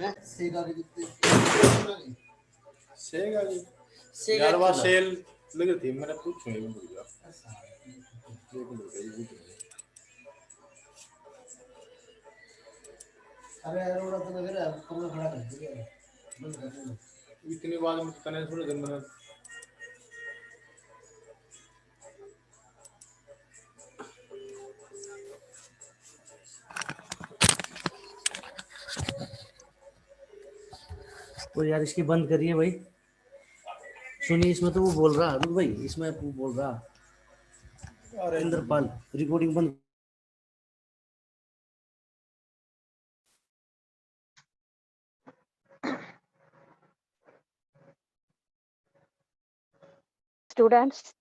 सेगा की यार वहाँ सेल लग रही थी, मैंने पूछा ही भूल गया। अरे यार वो तो लग रहा है पूरा खड़ा कर दिया बंद कर दो। इतनी बात मुझे करने थोड़े दिन मैंने तो यार इसकी बंद करिए भाई। सुनिए इसमें तो वो बोल रहा है भाई, इसमें वो बोल रहा इंद्रपाल रिकॉर्डिंग बंद। स्टूडेंट्स,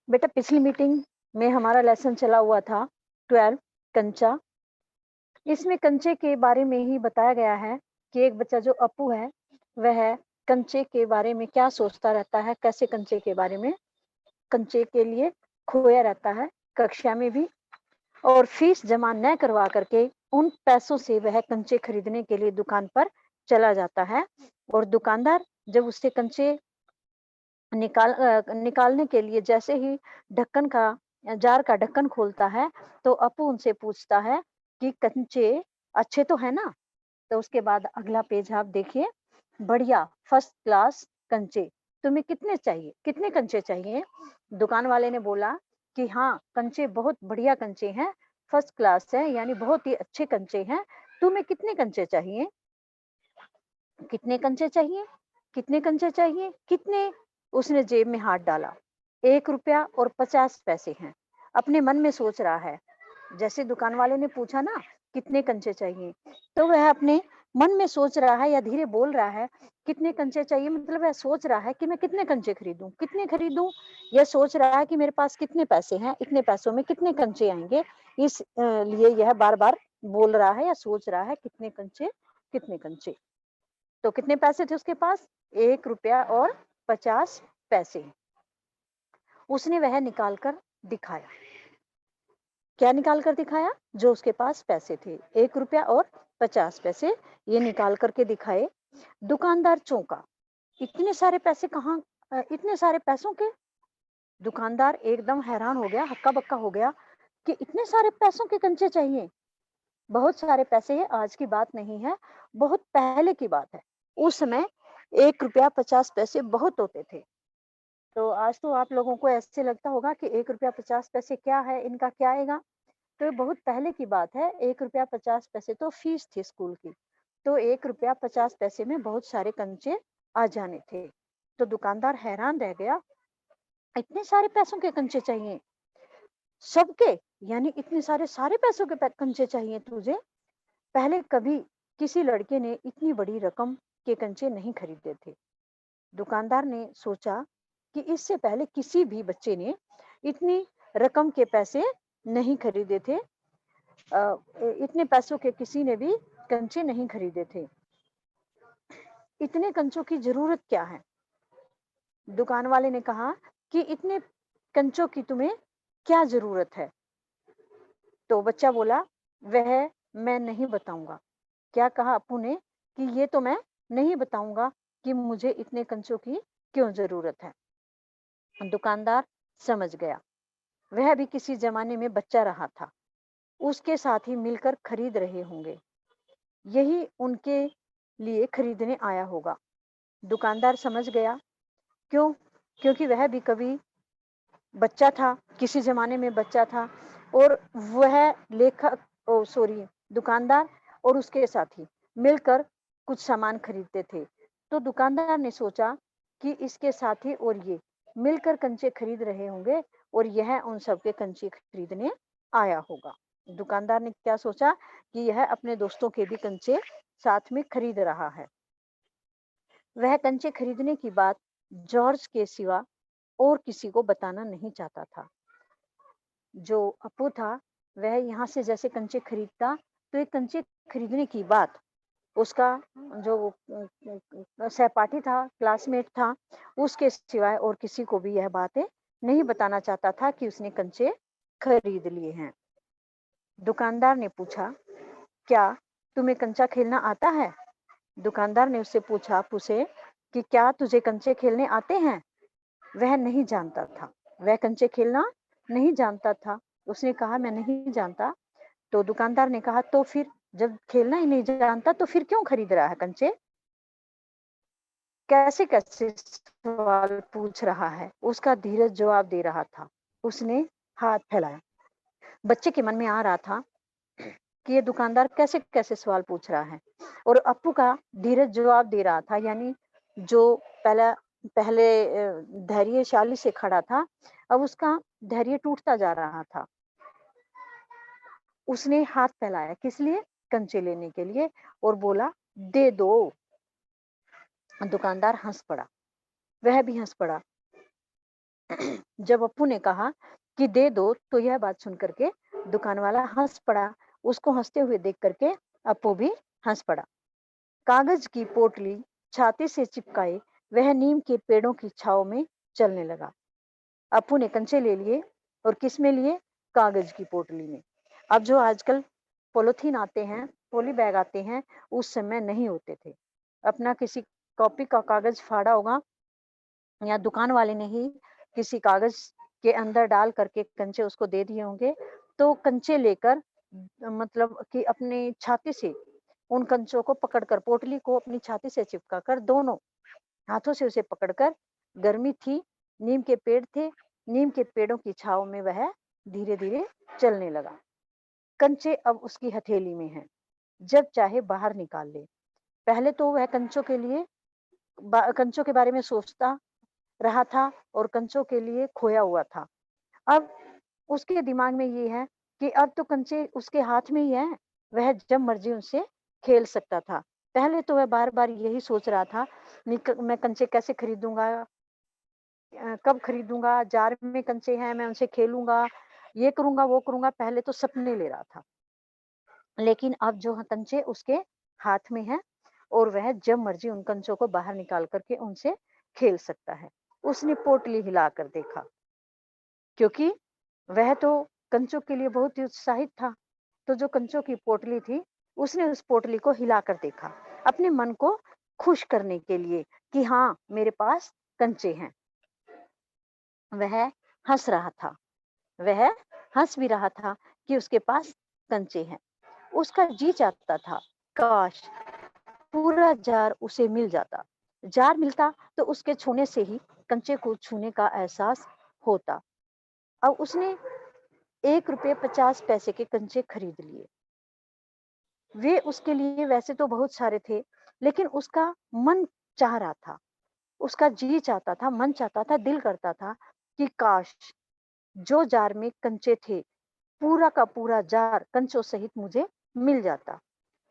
बेटा पिछली मीटिंग में हमारा लेसन चला हुआ था 12 कंचा। इसमें कंचे के बारे में ही बताया गया है कि एक बच्चा जो अपू है वह कंचे के बारे में क्या सोचता रहता है, कैसे कंचे के बारे में कंचे के लिए खोया रहता है कक्षा में भी, और फीस जमा न करवा करके उन पैसों से वह कंचे खरीदने के लिए दुकान पर चला जाता है। और दुकानदार जब उससे कंचे निकालने के लिए जैसे ही ढक्कन का जार का ढक्कन खोलता है तो अपू उनसे पूछता है कि कंचे अच्छे तो है ना। तो उसके बाद अगला पेज आप देखिए, बढ़िया फर्स्ट क्लास कंचे, तुम्हें कितने चाहिए, कितने कंचे चाहिए। दुकान वाले ने बोला कि हाँ कंचे बहुत बढ़िया कंचे हैं, फर्स्ट क्लास है, यानी बहुत ही अच्छे कंचे हैं, तुम्हें कितने कंचे चाहिए, कितने कंचे चाहिए, कितने कंचे चाहिए, कितने। उसने जेब में हाथ डाला, 1 रुपया और 50 पैसे हैं। अपने मन में सोच रहा है, जैसे दुकान वाले ने पूछा ना कितने कंचे चाहिए, तो वह अपने मन में सोच रहा है या धीरे बोल रहा है कितने कंचे चाहिए, मतलब वह सोच रहा है कि मैं कितने कंचे खरीदूं, कितने खरीदूं। यह सोच रहा है कि मेरे पास कितने पैसे हैं, इतने पैसों में कितने कंचे आएंगे। इस लिए यह बार बार बोल रहा है या सोच रहा है कितने कंचे, कितने कंचे। तो कितने पैसे थे उसके पास, 1 रुपया और 50 पैसे। उसने वह निकाल कर दिखाया। क्या निकाल कर दिखाया, जो उसके पास पैसे थे 1 रुपया और 50 पैसे, ये निकाल करके दिखाए। दुकानदार चौंका, इतने सारे पैसे कहाँ, इतने सारे पैसों के। दुकानदार एकदम हैरान हो गया, हक्का बक्का हो गया कि इतने सारे पैसों के कंचे चाहिए। बहुत सारे पैसे, ये आज की बात नहीं है, बहुत पहले की बात है। उस समय 1 रुपया 50 पैसे बहुत होते थे। तो आज तो आप लोगों को ऐसे लगता होगा कि 1 रुपया 50 पैसे क्या है, इनका क्या आएगा। तो ये बहुत पहले की बात है, 1 रुपया 50 पैसे तो फीस थी स्कूल की। तो 1 रुपया 50 पैसे में बहुत सारे कंचे आ जाने थे। तो दुकानदार हैरान रह गया, इतने सारे पैसों के कंचे चाहिए सबके, यानी इतने सारे सारे पैसों के कंचे चाहिए तुझे। पहले कभी किसी लड़के ने इतनी बड़ी रकम के कंचे नहीं खरीदे थे। दुकानदार ने सोचा कि इससे पहले किसी भी बच्चे ने इतनी रकम के पैसे नहीं खरीदे थे। इतने पैसों के किसी ने भी कंचे नहीं खरीदे थे। इतने कंचों की जरूरत क्या है। दुकान वाले ने कहा कि इतने कंचों की तुम्हें क्या जरूरत है। तो बच्चा बोला, वह मैं नहीं बताऊंगा। क्या कहा अपू ने कि ये तो मैं नहीं बताऊंगा कि मुझे इतने कंचों की क्यों जरूरत है। दुकानदार समझ गया, वह भी किसी जमाने में बच्चा रहा था, उसके साथ ही मिलकर खरीद रहे होंगे, यही उनके लिए खरीदने आया होगा। दुकानदार समझ गया, क्यों, क्योंकि वह भी कभी बच्चा था, किसी जमाने में बच्चा था, और वह लेखक दुकानदार और उसके साथी मिलकर कुछ सामान खरीदते थे। तो दुकानदार ने सोचा कि इसके साथी और ये मिलकर कंचे खरीद रहे होंगे और यह उन सबके कंचे खरीदने आया होगा। दुकानदार ने क्या सोचा कि यह अपने दोस्तों के भी कंचे साथ में खरीद रहा है। वह कंचे खरीदने की बात जॉर्ज के सिवा और किसी को बताना नहीं चाहता था। जो अपू था वह यहाँ से जैसे कंचे खरीदता, तो ये कंचे खरीदने की बात उसका जो सहपाठी था, क्लासमेट था, उसके सिवाय और किसी को भी यह बातें नहीं बताना चाहता था कि उसने कंचे खरीद लिए हैं। दुकानदार ने पूछा, क्या तुम्हें कंचा खेलना आता है। दुकानदार ने उससे पूछा अप्पू से कि क्या तुझे कंचे खेलने आते हैं? वह नहीं जानता था। वह कंचे खेलना नहीं जानता था। उसने कहा मैं नहीं जानता। तो दुकानदार ने कहा तो फिर जब खेलना ही नहीं जानता तो फिर क्यों खरीद रहा है कंचे? कैसे-कैसे सवाल पूछ रहा है। उसका धीरज जवाब दे रहा था। उसने हाथ फैलाया। बच्चे के मन में आ रहा था कि ये दुकानदार कैसे-कैसे सवाल पूछ रहा है और अप्पू का धीरज जवाब दे रहा था, यानी जो पहला पहले धैर्यशाली से खड़ा था, अब उसका धैर्य टूटता जा रहा था। उसने हाथ फैलाया, किस लिए? कंचे लेने के लिए और बोला, "दे दो।" दुकानदार हँस पड़ा। वह भी हँस पड़ा। जब अप्पू ने कहा कि दे दो, तो यह बात सुन कर के दुकान वाला हँस पड़ा। उसको हँसते हुए देख कर के अप्पू भी हँस पड़ा। कागज की पोटली छाती से चिपकाए वह नीम के पेड़ों की छाँव में चलने लगा। अप्पू ने कंचे ले लिए और किस में लिए? कागज की पोटली में। अब जो आजकल पॉलीथीन आते हैं, पॉली बैग आते हैं, उस समय नहीं होते थे। अपना किसी कॉपी का कागज फाड़ा होगा या दुकान वाले ने ही किसी कागज के अंदर डाल करके कंचे उसको दे दिए होंगे, तो कंचे लेकर मतलब कि अपनी छाती से उन कंचों को पकड़कर पोटली को अपनी छाती से चिपकाकर दोनों हाथों से उसे पकड़कर, गर्मी थी, नीम के पेड़ थे, नीम के पेड़ों की छाँव में वह धीरे-धीरे चलने लगा। कंचे अब उसकी हथेली में हैं, जब चाहे बाहर निकाल ले। पहले तो वह कंचों के बारे में सोचता रहा था और कंचों के लिए खोया हुआ था। अब उसके दिमाग में ये है कि अब तो कंचे उसके हाथ में ही हैं, वह जब मर्ज़ी उनसे खेल सकता था। पहले तो वह बार-बार यही सोच रहा था, मैं कंचे कैसे खरीदूँगा, कब खरीदूँगा, जार में कंचे हैं, मैं उनसे खेलूँगा, ये करूँगा, वो करूँगा, पहले तो सपने ले रहा था। लेकिन अब जो कंचे उसके हाथ में हैं और वह जब मर्ज़ी उन कंचों को बाहर निकाल कर के उनसे खेल सकता है। उसने पोटली हिलाकर देखा, क्योंकि वह तो कंचों के लिए बहुत ही उत्साहित था। तो जो कंचों की पोटली थी, उसने उस पोटली को हिलाकर देखा, अपने मन को खुश करने के लिए कि हाँ, मेरे पास कंचे हैं। वह हँस रहा था। वह हँस भी रहा था कि उसके पास कंचे हैं। उसका जी चाहता था, काश पूरा जार उसे मिल जाता। जार मिलता तो उसके छूने से ही कंचे को छूने का एहसास होता। अब उसने ₹1.50 के कंचे खरीद लिए। वे उसके लिए वैसे तो बहुत सारे थे, लेकिन उसका मन चाह रहा था, उसका जी चाहता था, मन चाहता था, दिल करता था कि काश जो जार में कंचे थे, पूरा का पूरा जार कंचों सहित मुझे मिल जाता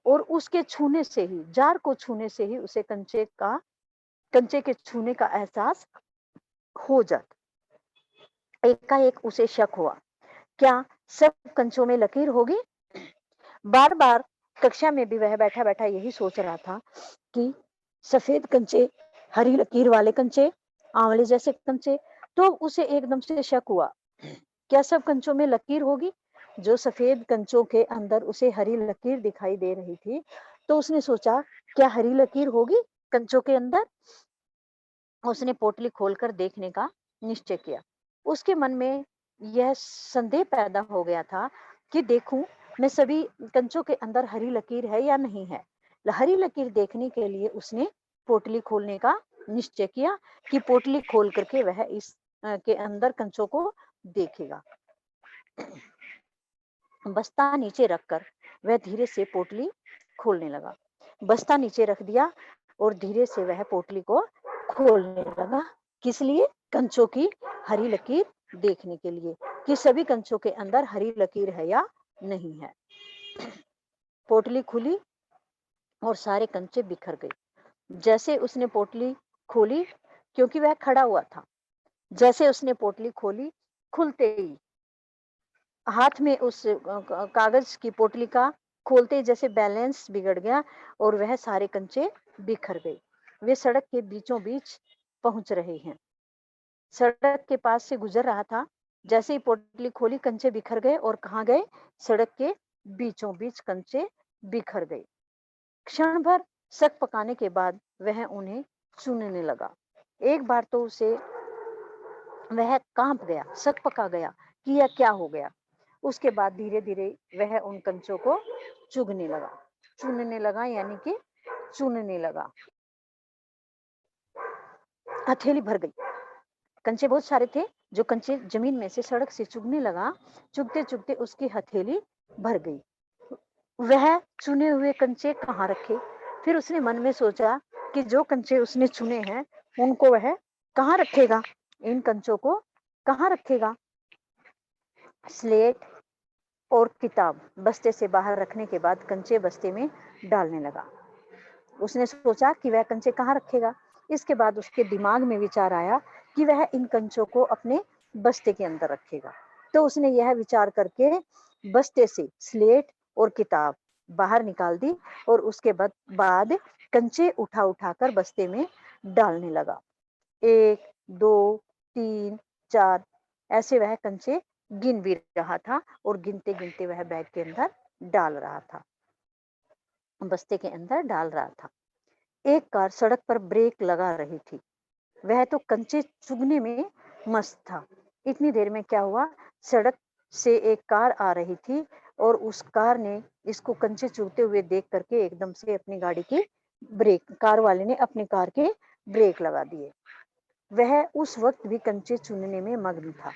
और उसके छूने से ही, जार को छूने से ही उसे कंचे के छूने का एहसास हो जाता। एकाएक उसे शक हुआ, क्या सब कंचों में लकीर होगी? बार-बार कक्षा में भी वह बैठा-बैठा यही सोच रहा था कि सफेद कंचे, हरी लकीर वाले कंचे, आंवले जैसे कंचे, तो उसे एकदम से शक हुआ, क्या सब कंचों में लकीर होगी? जो सफेद कंचों के अंदर उसे हरी लकीर दिखाई दे रही थी, तो उसने सोचा, क्या हरी लकीर होगी कंचों के अंदर? उसने पोटली खोलकर देखने का निश्चय किया। उसके मन में यह संदेह पैदा हो गया था कि देखूं मैं सभी कंचों के अंदर हरी लकीर है या नहीं है। हरी लकीर देखने के लिए उसने पोटली खोलने का निश्चय किया कि पोटली खोल करके वह इस के अंदर कंचों को देखेगा। बस्ता नीचे रखकर वह धीरे से पोटली खोलने लगा। बस्ता नीचे रख दिया और धीरे से वह पोटली को खोलने लगा। किस लिए? कंचों की हरी लकीर देखने के लिए कि सभी कंचों के अंदर हरी लकीर है या नहीं है। पोटली खुली और सारे कंचे बिखर गए। जैसे उसने पोटली खोली, क्योंकि वह खड़ा हुआ था, जैसे उसने पोटली खोली, खुलते ही हाथ में उस कागज की पोटली का खोलते ही जैसे बैलेंस बिगड़ गया और वह सारे कंचे बिखर गए। वे सड़क के बीचों बीच पहुंच रहे हैं। सड़क के पास से गुजर रहा था। जैसे ही पोटली खोली, कंचे बिखर गए और कहाँ गए? सड़क के बीचों बीच कंचे बिखर गए। क्षण भर शक पकाने के बाद वह उन्हें चुनने लगा। एक बार तो उसे वह कांप गया, शक पका गया कि यह क्या हो गया। उसके बाद धीरे-धीरे वह उन कंचों को चुनने लगा यानी कि चुनने लगा। हथेली भर गई। कंचे बहुत सारे थे, जो कंचे जमीन में से सड़क से चुगने लगा। चुगते-चुगते उसकी हथेली भर गई। वह चुने हुए कंचे कहाँ रखे? फिर उसने मन में सोचा कि जो कंचे उसने चुने हैं, उनको वह कहाँ रखेगा? इन कंचों को कहाँ रखेगा? स्लेट और किताब बस्ते से बाहर रखने के बाद कंचे बस्ते में डालने लगा। उसने सोचा कि वह कंचे कहाँ रखेगा। इसके बाद उसके दिमाग में विचार आया कि वह इन कंचों को अपने बस्ते के अंदर रखेगा। तो उसने यह विचार करके बस्ते से स्लेट और किताब बाहर निकाल दी और उसके बाद कंचे उठा कर बस्ते में डालने लगा। 1, 2, 3, 4 ऐसे वह कंचे गिन भी रहा था और गिनते-गिनते वह बैग के अंदर डाल रहा था, बस्ते के अंदर डाल रहा था। एक कार सड़क पर ब्रेक लगा रही थी। वह तो कंचे चुगने में मस्त था। इतनी देर में क्या हुआ, सड़क से एक कार आ रही थी और उस कार ने इसको कंचे चुगते हुए देख करके एकदम से अपनी गाड़ी की कार वाले ने अपनी कार के ब्रेक लगा दिए। वह उस वक्त भी कंचे चुनने में मग्न था।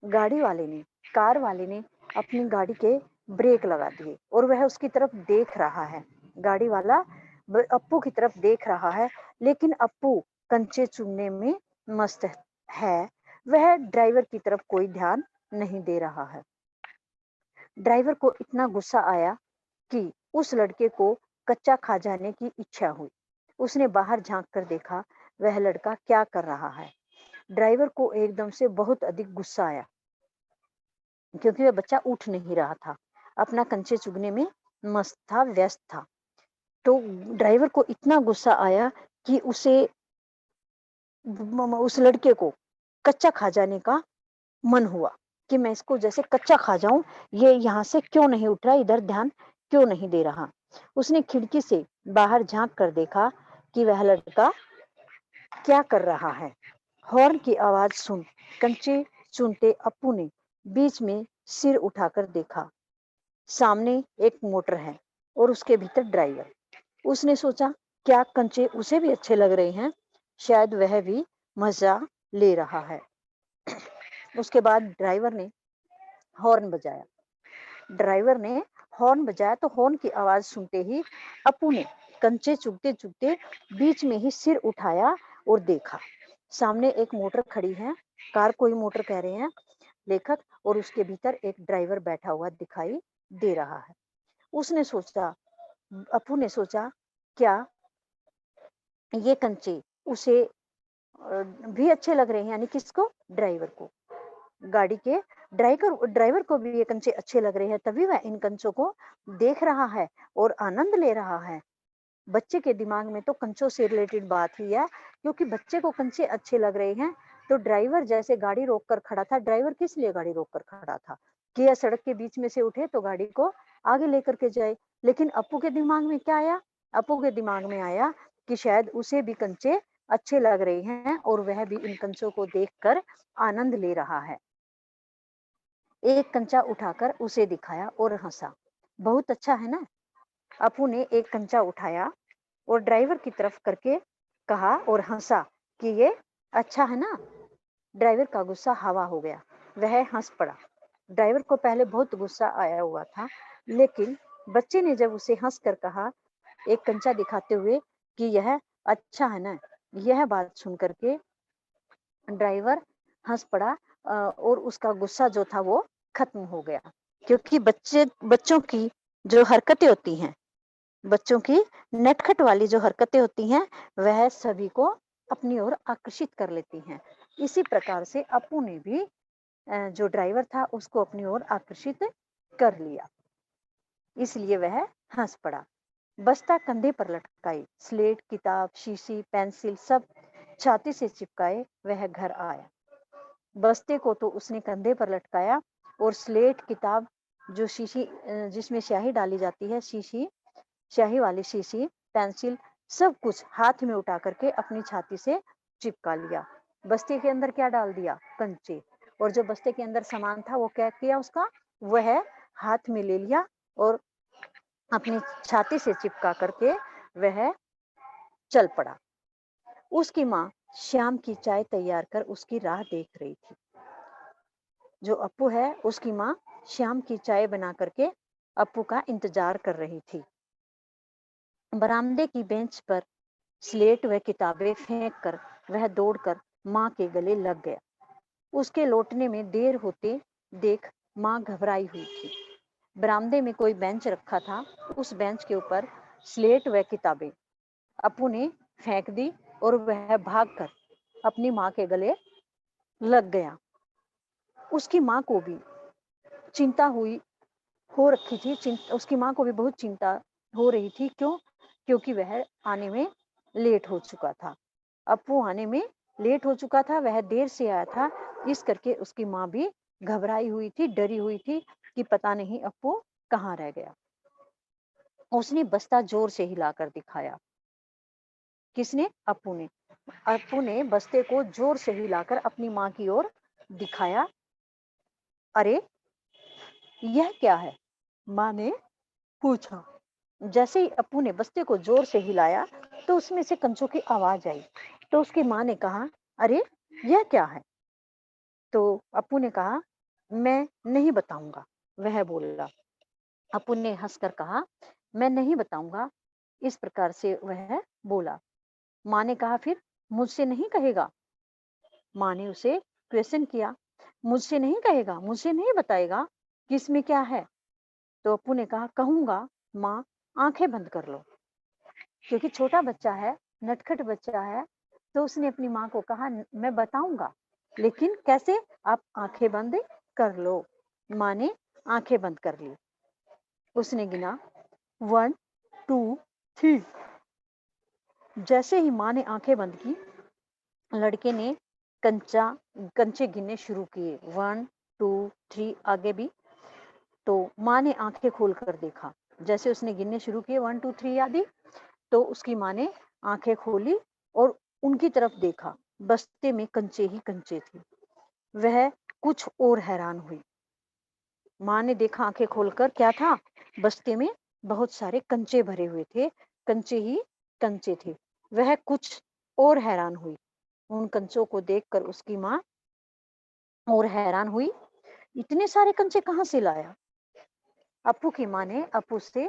कार वाले ने अपनी गाड़ी के ब्रेक लगा दिए और वह उसकी तरफ देख रहा है। गाड़ी वाला अप्पू की तरफ देख रहा है, लेकिन अप्पू कंचे चुनने में मस्त है। वह ड्राइवर की तरफ कोई ध्यान नहीं दे रहा है। ड्राइवर को इतना गुस्सा आया कि उस लड़के को कच्चा खा जाने की इच्छा हुई। उसने बाहर झांक कर देखा, वह लड़का क्या कर रहा है। ड्राइवर को एकदम से बहुत अधिक गुस्सा आया, क्योंकि वह बच्चा उठ नहीं रहा था, अपना कंचे चुगने में मस्त था, व्यस्त था। तो ड्राइवर को इतना गुस्सा आया कि उस लड़के को कच्चा खा जाने का मन हुआ कि मैं इसको जैसे कच्चा खा जाऊं, ये यहाँ से क्यों नहीं उठ रहा, इधर ध्यान क्यों नहीं दे रहा। उसने खिड़की से बाहर झांक कर देखा कि वह लड़का क्या कर रहा है। हॉर्न की आवाज सुन कंचे चुनते अप्पू ने बीच में सिर उठाकर देखा। सामने एक मोटर है और उसके भीतर ड्राइवर। उसने सोचा, क्या कंचे उसे भी अच्छे लग रहे हैं, शायद वह भी मजा ले रहा है। उसके बाद ड्राइवर ने हॉर्न बजाया तो हॉर्न की आवाज सुनते ही अप्पू ने कंचे चुगते चुगते बीच में ही सिर उठाया और देखा। सामने एक मोटर खड़ी है, कार को ही मोटर कह रहे हैं लेखक, और उसके भीतर एक ड्राइवर बैठा हुआ दिखाई दे रहा है। अप्पू ने सोचा, क्या ये कंचे उसे भी अच्छे लग रहे हैं, यानी किसको, ड्राइवर को। गाड़ी के ड्राइवर को भी ये कंचे अच्छे लग रहे हैं, तभी वह इन कंचों को देख रहा है और आनंद ले रहा है। बच्चे के दिमाग में तो कंचों से रिलेटेड बात ही है, क्योंकि बच्चे को कंचे अच्छे लग रहे हैं। तो ड्राइवर जैसे गाड़ी रोक कर खड़ा था, ड्राइवर किस लिए गाड़ी रोक कर खड़ा था कि यह सड़क के बीच में से उठे तो गाड़ी को आगे लेकर के जाए। लेकिन अप्पू के दिमाग में क्या आया, अप्पू के दिमाग में आया कि शायद उसे भी कंचे अच्छे लग रहे हैं और वह भी इन कंचों को देखकर आनंद ले रहा है। एक कंचा उठाकर उसे दिखाया और हंसा। बहुत अच्छा है ना। अप्पू ने एक कंचा उठाया और ड्राइवर की तरफ करके कहा और हंसा कि ये अच्छा है ना। ड्राइवर का गुस्सा हवा हो गया, वह हंस पड़ा। ड्राइवर को पहले बहुत गुस्सा आया हुआ था, लेकिन बच्चे ने जब उसे हंस कर कहा, एक कंचा दिखाते हुए, कि यह अच्छा है ना, यह बात सुन करके ड्राइवर हंस पड़ा और उसका गुस्सा जो था वो खत्म हो गया। क्योंकि बच्चों की जो हरकतें होती हैं, बच्चों की नटखट वाली जो हरकतें होती हैं, वह सभी को अपनी ओर आकर्षित कर लेती हैं। इसी प्रकार से अप्पू ने भी जो ड्राइवर था उसको अपनी ओर आकर्षित कर लिया, इसलिए वह हंस पड़ा। बस्ता कंधे पर लटकाई, स्लेट, किताब, शीशी, पेंसिल सब छाती से चिपकाए वह घर आया। बस्ते को तो उसने कंधे पर लटकाया और स्लेट, किताब, जो शीशी जिसमें स्याही डाली जाती है, स्याही वाली शीशी, पेंसिल सब कुछ हाथ में उठा करके अपनी छाती से चिपका लिया। बस्ते के अंदर क्या डाल दिया? कंचे। और जो बस्ते के अंदर सामान था वो क्या किया उसका? वह हाथ में ले लिया और अपनी छाती से चिपका करके वह चल पड़ा। उसकी माँ शाम की चाय तैयार कर उसकी राह देख रही थी। जो अप्पू है उसकी माँ शाम की चाय बना करके अप्पू का इंतजार कर रही थी। बरामदे की बेंच पर स्लेट व किताबें फेंक कर वह दौड़कर माँ के गले लग गया। उसके लौटने में देर होते देख माँ घबराई हुई थी। बरामदे में कोई बेंच रखा था, उस बेंच के ऊपर स्लेट व किताबें अप्पू ने फेंक दी और वह भागकर अपनी माँ के गले लग गया। उसकी माँ को भी चिंता हो रखी थी। उसकी माँ को भी बहुत चिंता हो रही थी। क्यों? क्योंकि वह आने में लेट हो चुका था। अप्पू आने में लेट हो चुका था, वह देर से आया था। इस करके उसकी माँ भी घबराई हुई थी, डरी हुई थी कि पता नहीं अप्पू कहाँ रह गया। उसने बस्ता जोर से हिलाकर दिखाया। किसने? अप्पू ने। अप्पू ने बस्ते को जोर से हिलाकर अपनी माँ की ओर दिखाया। अरे यह क्या है? माँ ने पूछा। जैसे ही अप्पू ने बस्ते को जोर से हिलाया तो उसमें से कंचों की आवाज आई। तो उसकी माँ ने कहा, अरे यह क्या है? तो अप्पू ने कहा, मैं नहीं बताऊंगा। वह बोला। अप्पू ने हंसकर कहा, मैं नहीं बताऊंगा। इस प्रकार से वह बोला। माँ ने कहा, फिर मुझसे नहीं कहेगा? माँ ने उसे क्वेश्चन किया, मुझसे नहीं कहेगा, मुझसे नहीं बताएगा कि इसमें क्या है? तो अप्पू ने कहा, कहूंगा माँ, आंखें बंद कर लो। क्योंकि छोटा बच्चा है, नटखट बच्चा है, तो उसने अपनी माँ को कहा, मैं बताऊंगा, लेकिन कैसे? आप आंखें बंद कर लो। माँ ने आंखें बंद कर ली। उसने गिना 1 2 3। जैसे ही माँ ने आंखें बंद की, लड़के ने कंचे गिनने शुरू किए। 1 2 3 आगे भी। तो माँ ने आंखें खोलकर देखा। जैसे उसने गिनने शुरू किए 1 2 3 आदि, तो उसकी माँ ने आंखें खोली और उनकी तरफ देखा। बस्ते में कंचे ही कंचे थे। वह कुछ और हैरान हुई। माँ ने देखा आंखें खोलकर, क्या था? बस्ते में बहुत सारे कंचे भरे हुए थे, कंचे ही कंचे थे। वह कुछ और हैरान हुई। उन कंचों को देखकर उसकी माँ और हैरान हुई, इतने सारे कंचे कहाँ से लाया? अप्पू की माँ ने अप्पू से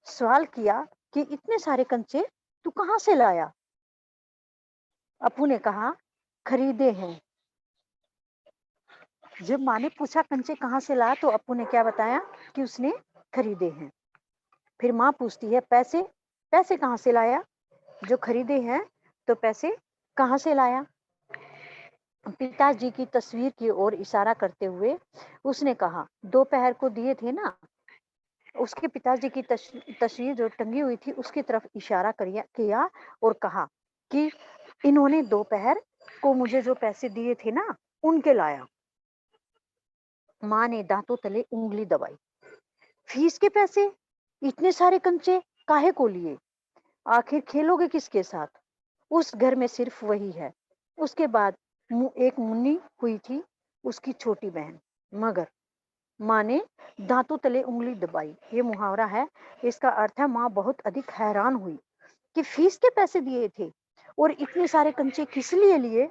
सवाल किया कि इतने सारे कंचे तू कहाँ से लाया? अप्पू ने कहा, खरीदे हैं। जब माँ ने पूछा कंचे कहाँ से लाया, तो अप्पू ने क्या बताया कि उसने खरीदे हैं। फिर माँ पूछती है, पैसे? पैसे कहाँ से लाया? जो खरीदे हैं तो पैसे कहाँ से लाया? पिताजी की तस्वीर की ओर इशारा करते हुए उसने कहा, दोपहर को दिए थे ना। उसके पिताजी की तस्वीर जो टंगी हुई थी उसकी तरफ इशारा किया और कहा कि इन्होंने दोपहर को मुझे जो पैसे दिए थे ना, उनके लाया। माँ ने दांतों तले उंगली दबाई। फीस के पैसे? इतने सारे कंचे काहे को लिए? आखिर खेलोगे किसके साथ? उस घर में सिर्फ वही है। उसके बाद एक मुन्नी हुई थी, उसकी छोटी बहन। मगर माँ ने दांतों तले उंगली दबाई। ये मुहावरा है, इसका अर्थ है माँ बहुत अधिक हैरान हुई कि फीस के पैसे दिए थे और इतने सारे कंचे किस लिए लिए,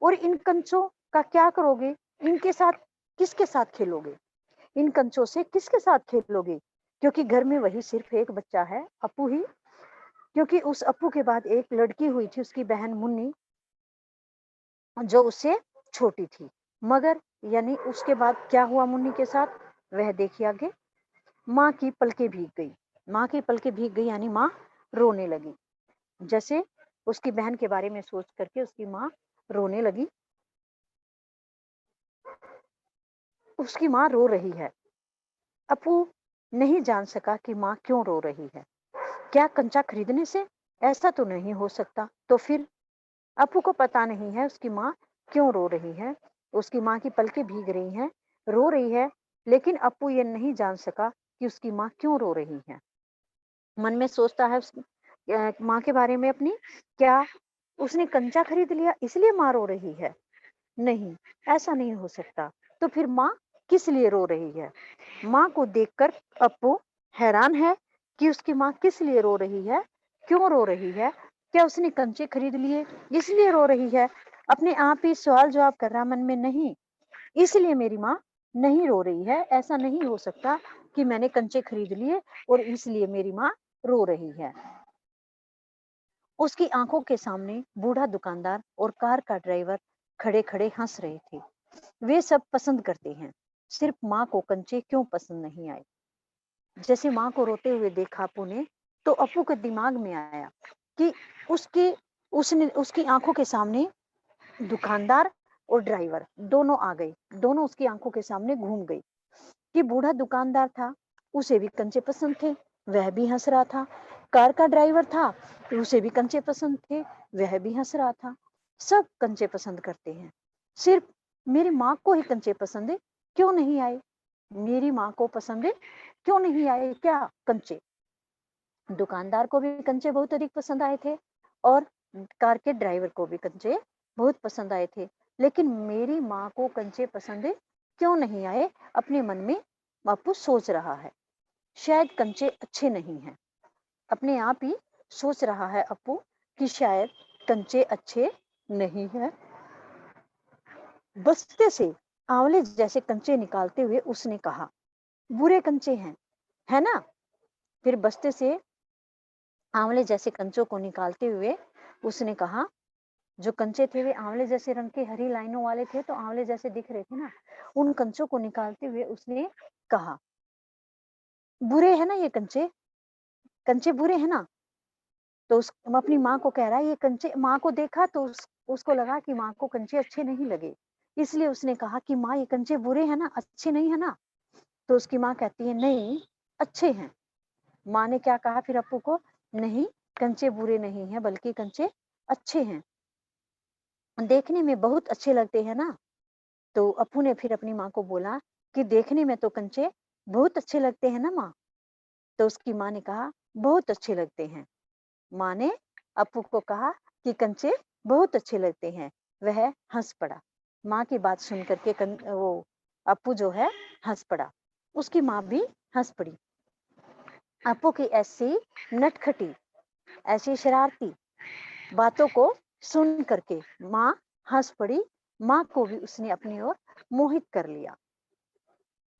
और इन कंचों का क्या करोगे? इनके साथ किसके साथ खेलोगे? इन कंचों से किसके साथ खेलोगे? क्योंकि घर में वही सिर्फ एक बच्चा है, अप्पू ही। क्योंकि उस अप्पू के बाद एक लड़की हुई थी, उसकी बहन मुन्नी, जो उससे छोटी थी। मगर यानी उसके बाद क्या हुआ मुन्नी के साथ, वह देखिए आगे। माँ की पलकें भीग गई। माँ की पलकें भीग गई यानी माँ रोने लगी। जैसे उसकी बहन के बारे में सोच करके उसकी माँ रोने लगी। उसकी माँ रो रही है। अप्पू नहीं जान सका कि माँ क्यों रो रही है। क्या कंचा खरीदने से? ऐसा तो नहीं हो सकता। तो फिर अप्पू को पता नहीं है उसकी माँ क्यों रो रही है। उसकी माँ की पलकें भीग रही हैं, रो रही है, लेकिन अप्पू ये नहीं जान सका कि उसकी माँ क्यों रो रही है। मन में सोचता है माँ के बारे में अपनी, क्या उसने कंचा खरीद लिया इसलिए माँ रो रही है? नहीं, ऐसा नहीं हो सकता। तो फिर माँ किस लिए रो रही है? माँ को देखकर अप्पू हैरान है कि उसकी माँ किस लिए रो रही है, क्यों रो रही है? क्या उसने कंचे खरीद लिए इसलिए रो रही है? अपने आप ही सवाल जवाब कर रहा मन में, नहीं, इसलिए मेरी माँ नहीं रो रही है। ऐसा नहीं हो सकता कि मैंने कंचे खरीद लिए और इसलिए मेरी माँ रो रही है। उसकी आंखों के सामने बूढ़ा दुकानदार और कार का ड्राइवर खड़े-खड़े हंस रहे थे। वे सब पसंद करते हैं, सिर्फ माँ को कंचे क्यों पसंद नहीं आए? जैसे माँ को रोते हुए देखा अप्पू ने, तो अप्पू के दिमाग में आया कि उसके उसने उसकी आंखों के सामने दुकानदार और ड्राइवर दोनों आ गए। दोनों उसकी आंखों के सामने घूम गई कि बूढ़ा दुकानदार था, उसे भी कंचे पसंद थे, वह भी हंस रहा था। कार का ड्राइवर था, तो उसे भी कंचे पसंद थे, वह भी हंस रहा था। सब कंचे पसंद करते हैं, सिर्फ मेरी माँ को ही कंचे पसंद है, क्यों नहीं आए? मेरी माँ को पसंद है, क्यों नहीं आए क्या कंचे? दुकानदार को भी कंचे बहुत अधिक पसंद आए थे और कार के ड्राइवर को भी कंचे बहुत पसंद आए थे, लेकिन मेरी माँ को कंचे पसंद क्यों नहीं आए? अपने मन में बापू सोच रहा है, शायद कंचे अच्छे नहीं हैं। अपने आप ही सोच रहा है अप्पू कि शायद कंचे अच्छे नहीं हैं। बस्ते से आंवले जैसे कंचे निकालते हुए उसने कहा, बुरे कंचे हैं, है ना? फिर बस्ते से आंवले जैसे कंचों को निकालते हुए उसने कहा, जो कंचे थे वे आंवले जैसे रंग के हरी लाइनों वाले थे, तो आंवले जैसे दिख रहे थे ना। उन कंचों को निकालते हुए उसने कहा, बुरे है ना ये कंचे? कंचे बुरे है ना? तो अपनी माँ को कह रहा है ये कंचे। माँ को देखा तो उसको लगा कि माँ को कंचे अच्छे नहीं लगे, इसलिए उसने कहा कि माँ ये कंचे बुरे हैं ना, अच्छे नहीं है ना? तो उसकी माँ कहती है, नहीं, अच्छे हैं। माँ ने क्या कहा फिर अप्पू को, नहीं, कंचे बुरे नहीं हैं बल्कि कंचे अच्छे हैं, देखने में बहुत अच्छे लगते हैं ना। तो अप्पू ने फिर अपनी माँ को बोला कि देखने में तो कंचे बहुत अच्छे लगते हैं ना माँ? तो उसकी माँ ने कहा, बहुत अच्छे लगते हैं। माँ ने अप्पू को कहा कि कंचे बहुत अच्छे लगते हैं। वह हंस पड़ा। माँ की बात सुन करके वो अप्पू जो है हंस पड़ा। उसकी माँ भी हंस पड़ी। अप्पू की ऐसी नटखटी, ऐसी शरारती बातों को सुन करके माँ हंस पड़ी। माँ को भी उसने अपनी ओर मोहित कर लिया।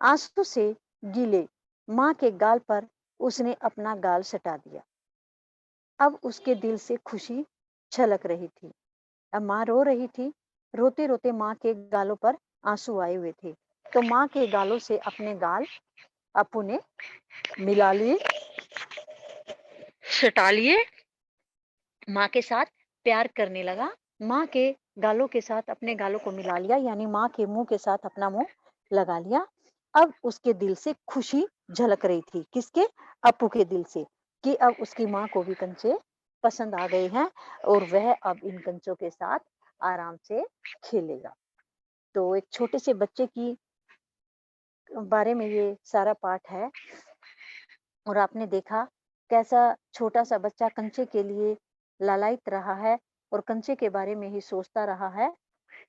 आंसू से गीले माँ के गाल पर उसने अपना गाल सटा दिया। अब उसके दिल से खुशी छलक रही थी। अब माँ रो रही थी। रोते रोते माँ के गालों पर आंसू आए हुए थे, तो माँ के गालों से अपने गाल अप्पू ने मिला लिए, सटा लिए। माँ के साथ प्यार करने लगा। माँ के गालों के साथ अपने गालों को मिला लिया, यानी माँ के मुंह के साथ अपना मुंह लगा लिया। अब उसके दिल से खुशी झलक रही थी। किसके? अप्पू के दिल से, कि अब उसकी माँ को भी कंचे पसंद आ गए हैं और वह अब इन कंचों के साथ आराम से खेलेगा। तो एक छोटे से बच्चे की बारे में ये सारा पाठ है और आपने देखा कैसा छोटा सा बच्चा कंचे के लिए लालायित रहा है और कंचे के बारे में ही सोचता रहा है।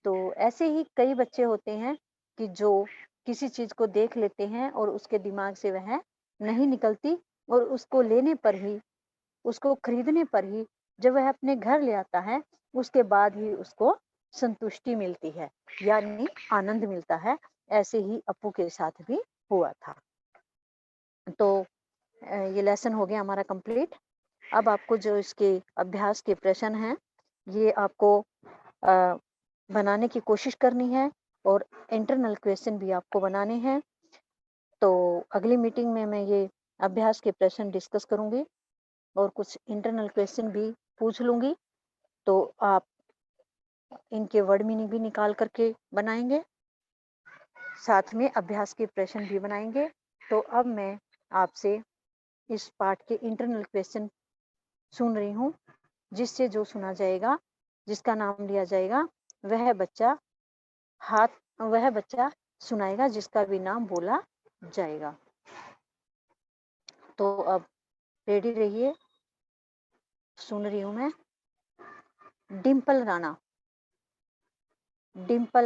तो ऐसे ही कई बच्चे होते हैं कि जो किसी चीज को देख लेते हैं और उसके दिमाग से वह नहीं निकलती और उसको लेने पर ही, उसको खरीदने पर ही जब वह अपने घर ले आता है, उसके बाद ही उसको संतुष्टि मिलती है, यानी आनंद मिलता है। ऐसे ही अप्पू के साथ भी हुआ था। तो ये लेसन हो गया हमारा कंप्लीट। अब आपको जो इसके अभ्यास के प्रश्न हैं, ये आपको अ, बनाने की कोशिश करनी है और इंटरनल क्वेश्चन भी आपको बनाने हैं। तो अगली मीटिंग में मैं ये अभ्यास के प्रश्न डिस्कस करूंगी और कुछ इंटरनल क्वेश्चन भी पूछ लूंगी। तो आप इनके वर्ड मीनिंग भी निकाल करके बनाएंगे, साथ में अभ्यास के प्रश्न भी बनाएंगे। तो अब मैं आपसे इस पाठ के इंटरनल क्वेश्चन सुन रही हूँ, जिससे जो सुना जाएगा, जिसका नाम लिया जाएगा, वह बच्चा वह बच्चा सुनाएगा जिसका भी नाम बोला जाएगा। तो अब रेडी रहिए। सुन रही हूँ मैं। डिम्पल राणा, डिम्पल